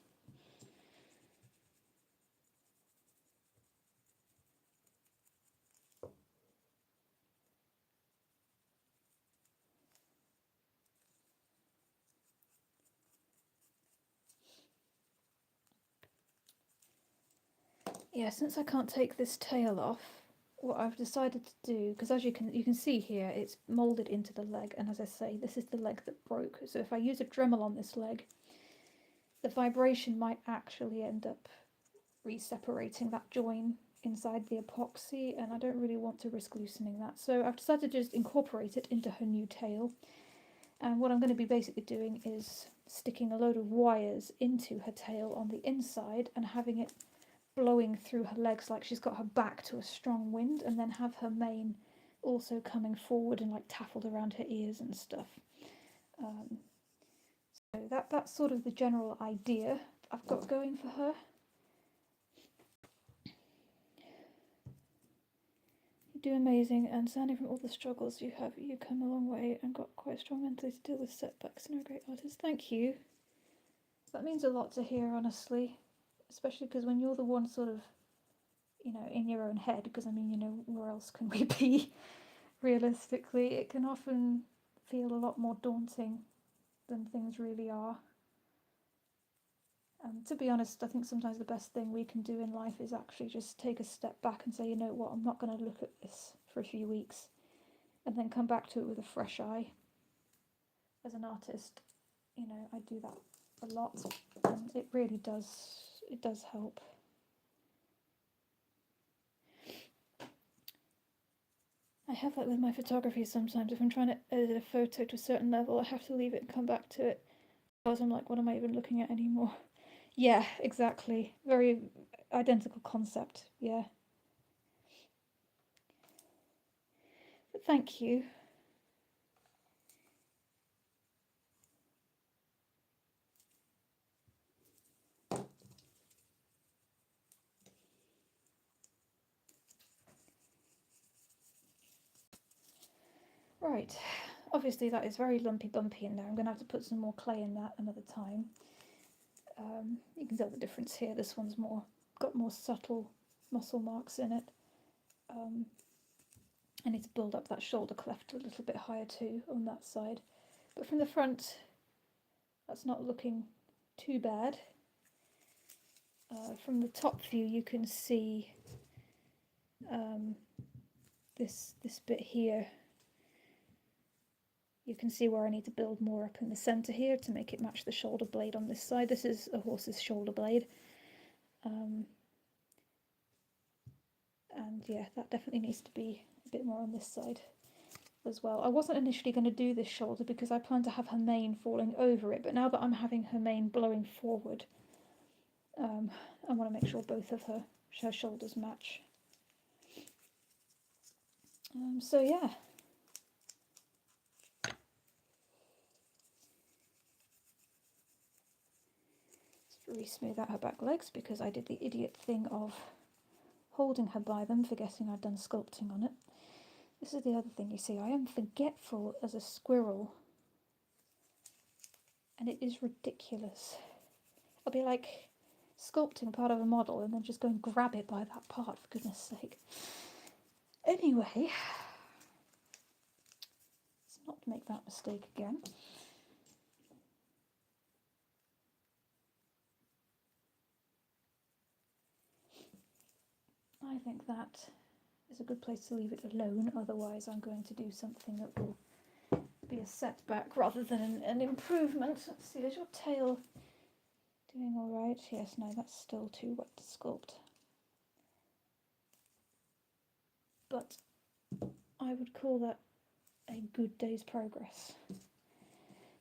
Yeah, since I can't take this tail off, what I've decided to do, because as you can see here, it's moulded into the leg, and as I say, this is the leg that broke. So if I use a Dremel on this leg, the vibration might actually end up re-separating that join inside the epoxy, and I don't really want to risk loosening that. So I've decided to just incorporate it into her new tail. And what I'm going to be basically doing is sticking a load of wires into her tail on the inside and having it blowing through her legs like she's got her back to a strong wind, and then have her mane also coming forward and like taffled around her ears and stuff. So that's sort of the general idea I've got going for her. You do amazing, and sounding from all the struggles you have, you come a long way and got quite strong mentally to deal with setbacks and are a great artist. Thank you. That means a lot to hear, honestly, especially because when you're the one sort of, you know, in your own head, because I mean, you know, where else can we be realistically, it can often feel a lot more daunting than things really are. To be honest, I think sometimes the best thing we can do in life is actually just take a step back and say, you know what, I'm not going to look at this for a few weeks, and then come back to it with a fresh eye. As an artist, you know, I do that a lot, and it really does help. I have that with my photography sometimes. If I'm trying to edit a photo to a certain level, I have to leave it and come back to it, because I'm like, what am I even looking at anymore? Yeah, exactly. Very identical concept, yeah. But thank you. Right, obviously that is very lumpy bumpy in there. I'm going to have to put some more clay in that another time. You can tell the difference here. This one's got more subtle muscle marks in it. I need to build up that shoulder cleft a little bit higher too on that side. But from the front, that's not looking too bad. From the top view, you can see this bit here. You can see where I need to build more up in the centre here to make it match the shoulder blade on this side. This is a horse's shoulder blade. And yeah, that definitely needs to be a bit more on this side as well. I wasn't initially going to do this shoulder because I planned to have her mane falling over it, but now that I'm having her mane blowing forward, I want to make sure both of her shoulders match. So yeah. Let's re-smooth out her back legs because I did the idiot thing of holding her by them, forgetting I'd done sculpting on it. This is the other thing, you see, I am forgetful as a squirrel. And it is ridiculous. I'll be like sculpting part of a model and then just go and grab it by that part, for goodness sake. Anyway, let's not make that mistake again. I think that is a good place to leave it alone, otherwise I'm going to do something that will be a setback rather than an improvement. Let's see, is your tail doing alright? Yes, no, that's still too wet to sculpt. But I would call that a good day's progress.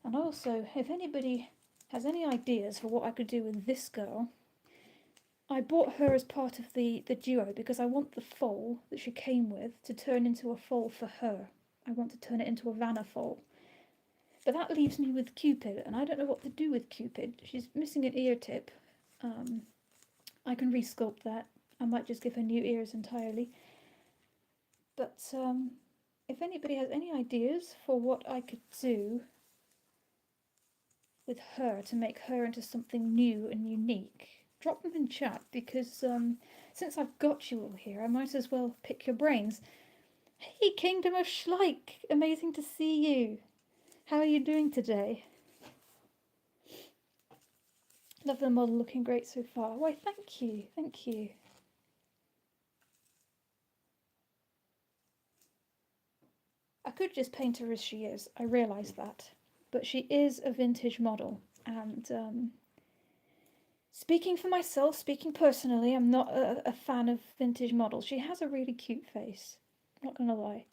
And also, if anybody has any ideas for what I could do with this girl, I bought her as part of the duo because I want the foal that she came with to turn into a foal for her. I want to turn it into a Vanna foal. But that leaves me with Cupid, and I don't know what to do with Cupid. She's missing an ear tip. I can resculpt that. I might just give her new ears entirely. But if anybody has any ideas for what I could do with her to make her into something new and unique, drop them in chat, because since I've got you all here, I might as well pick your brains. Hey, Kingdom of Schleich! Amazing to see you! How are you doing today? Love the model, looking great so far. Why, thank you, thank you. I could just paint her as she is, I realise that. But she is a vintage model, and speaking for myself, speaking personally, I'm not a fan of vintage models. She has a really cute face, I'm not going to lie.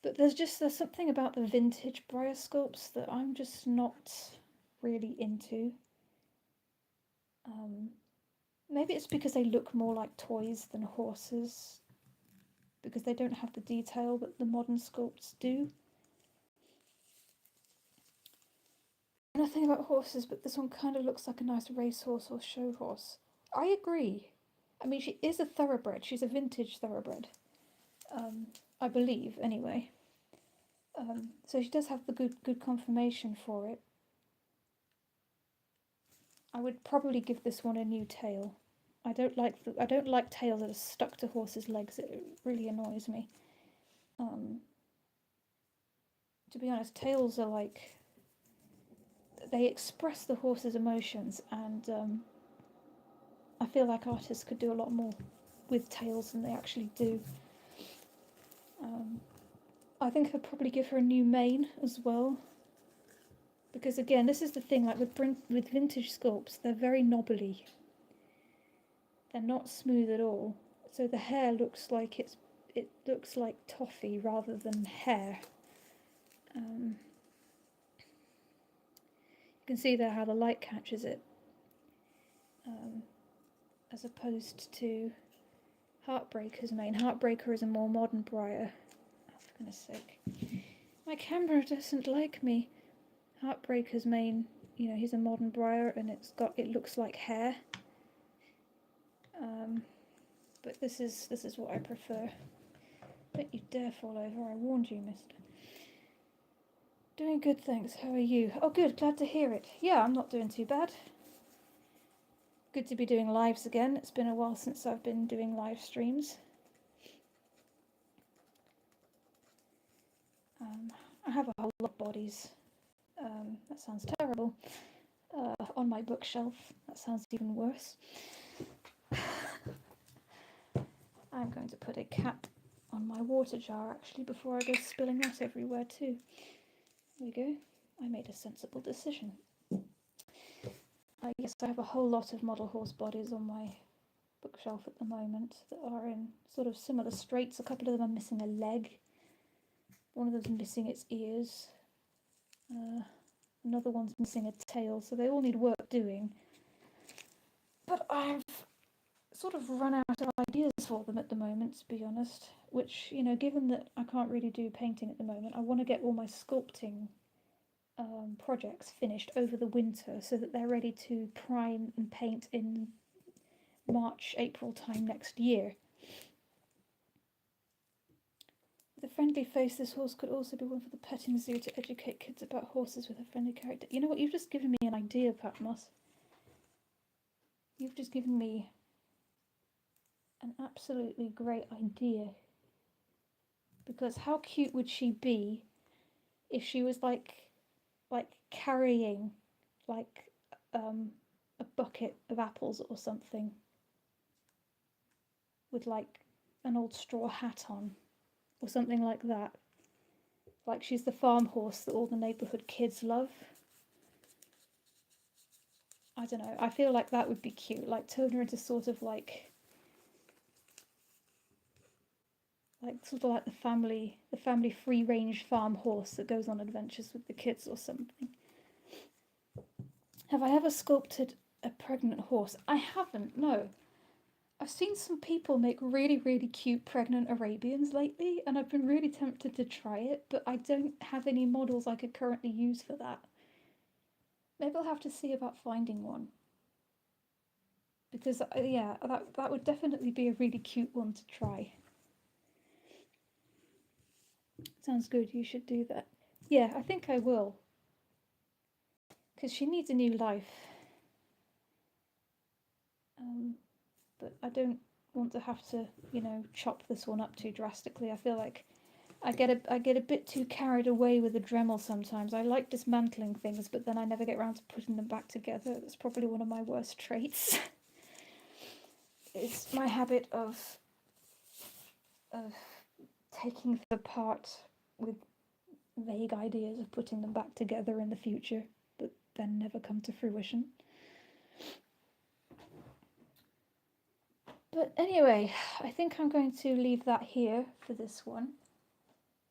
But there's something about the vintage Breyer sculpts that I'm just not really into. Maybe it's because they look more like toys than horses, because they don't have the detail that the modern sculpts do. Nothing about horses, but this one kind of looks like a nice racehorse or show horse. I agree. I mean, she is a thoroughbred. She's a vintage thoroughbred. I believe, anyway. So she does have the good confirmation for it. I would probably give this one a new tail. I don't like tails that are stuck to horses' legs. It really annoys me. To be honest, tails are like, they express the horse's emotions, and I feel like artists could do a lot more with tails than they actually do. I think I'd probably give her a new mane as well, because again, this is the thing, like with vintage sculpts, they're very knobbly. They're not smooth at all, so the hair looks like it looks like toffee rather than hair. You can see there how the light catches it, as opposed to HeartBreaker's mane. HeartBreaker is a more modern Breyer. Oh, for goodness sake. My camera doesn't like me. HeartBreaker's mane, you know, he's a modern Breyer, and it looks like hair. But this is what I prefer. Don't you dare fall over, I warned you, mister. Doing good, thanks. How are you? Oh, good. Glad to hear it. Yeah, I'm not doing too bad. Good to be doing lives again. It's been a while since I've been doing live streams. I have a whole lot of bodies. That sounds terrible. On my bookshelf. That sounds even worse. I'm going to put a cap on my water jar actually before I go spilling that everywhere too. There we go. I made a sensible decision. Yes, I have a whole lot of model horse bodies on my bookshelf at the moment that are in sort of similar straits. A couple of them are missing a leg. One of them's missing its ears. Another one's missing a tail, so they all need work doing. But I've sort of run out of ideas for them at the moment, to be honest. Which, you know, given that I can't really do painting at the moment, I want to get all my sculpting projects finished over the winter so that they're ready to prime and paint in March, April time next year. With a friendly face, this horse could also be one for the petting zoo to educate kids about horses with a friendly character. You know what? You've just given me an idea, Patmos. You've just given me an absolutely great idea. Because how cute would she be if she was like carrying like a bucket of apples or something with like an old straw hat on or something like that. Like she's the farm horse that all the neighbourhood kids love. I don't know, I feel like that would be cute, like turn her into sort of like the family free range farm horse that goes on adventures with the kids or something. Have I ever sculpted a pregnant horse? I haven't, no. I've seen some people make really, really cute pregnant Arabians lately, and I've been really tempted to try it, but I don't have any models I could currently use for that. Maybe I'll have to see about finding one. Because, yeah, that would definitely be a really cute one to try. Sounds good, you should do that. Yeah, I think I will. Because she needs a new life. But I don't want to have to, you know, chop this one up too drastically. I feel like I get a bit too carried away with the Dremel sometimes. I like dismantling things, but then I never get around to putting them back together. That's probably one of my worst traits. It's my habit of taking them apart with vague ideas of putting them back together in the future, but then never come to fruition. But anyway, I think I'm going to leave that here for this one,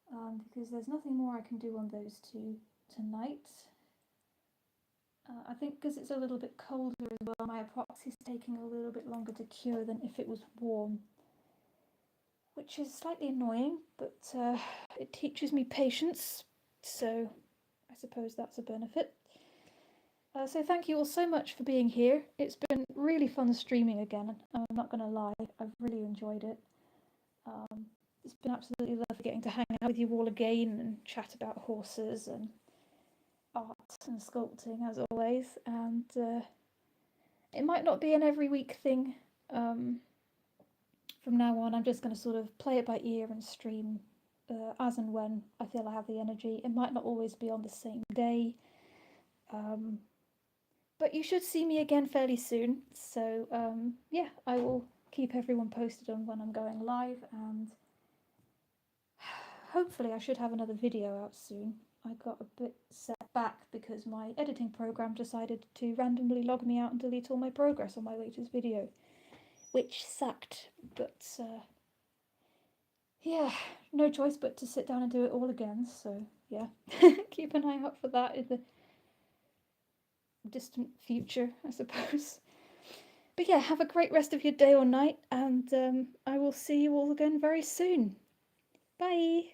because there's nothing more I can do on those two tonight. I think because it's a little bit colder as well, my epoxy's taking a little bit longer to cure than if it was warm, which is slightly annoying, but it teaches me patience, so I suppose that's a benefit. So thank you all so much for being here. It's been really fun streaming again. I'm not going to lie, I've really enjoyed it. It's been absolutely lovely getting to hang out with you all again and chat about horses and art and sculpting as always. And it might not be an every week thing from now on. I'm just going to sort of play it by ear and stream as and when I feel I have the energy. It might not always be on the same day. But you should see me again fairly soon, so yeah, I will keep everyone posted on when I'm going live, and hopefully I should have another video out soon. I got a bit set back because my editing program decided to randomly log me out and delete all my progress on my latest video, which sucked, but yeah, no choice but to sit down and do it all again, so yeah, keep an eye out for that in the distant future, I suppose. But yeah, have a great rest of your day or night, and I will see you all again very soon. Bye!